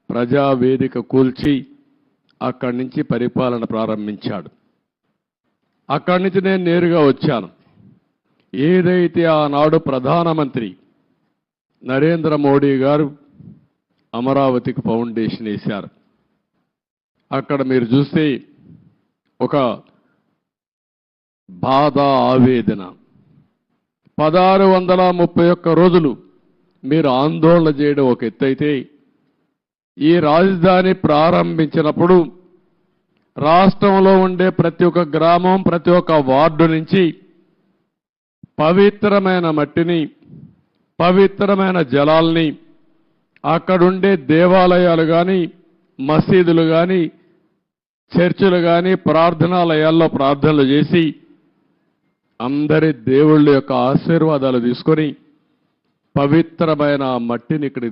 ప్రజావేదిక కూల్చి అక్కడి నుంచి పరిపాలన ప్రారంభించాడు. అక్కడి నుంచి నేను నేరుగా వచ్చాను. ఏదైతే ఆనాడు ప్రధానమంత్రి నరేంద్ర మోడీ గారు అమరావతికి ఫౌండేషన్ వేశారు. అక్కడ మీరు చూస్తే ఒక బాధ, ఆవేదన. 1631 రోజులు మీరు ఆందోళన చేయడం ఒక ఎత్తైతే, ఈ రాజధాని ప్రారంభించినప్పుడు రాష్ట్రంలో ఉండే ప్రతి ఒక్క గ్రామం, ప్రతి ఒక్క వార్డు నుంచి పవిత్రమైన మట్టిని, పవిత్రమైన జలాల్ని, అక్కడుండే దేవాలయాలు కానీ, మసీదులు కానీ, చర్చిలు కానీ, ప్రార్థనాలయాల్లో ప్రార్థనలు చేసి అందరి దేవుళ్ళ యొక్క ఆశీర్వాదాలు తీసుకొని పవిత్రమైన మట్టిని ఇక్కడ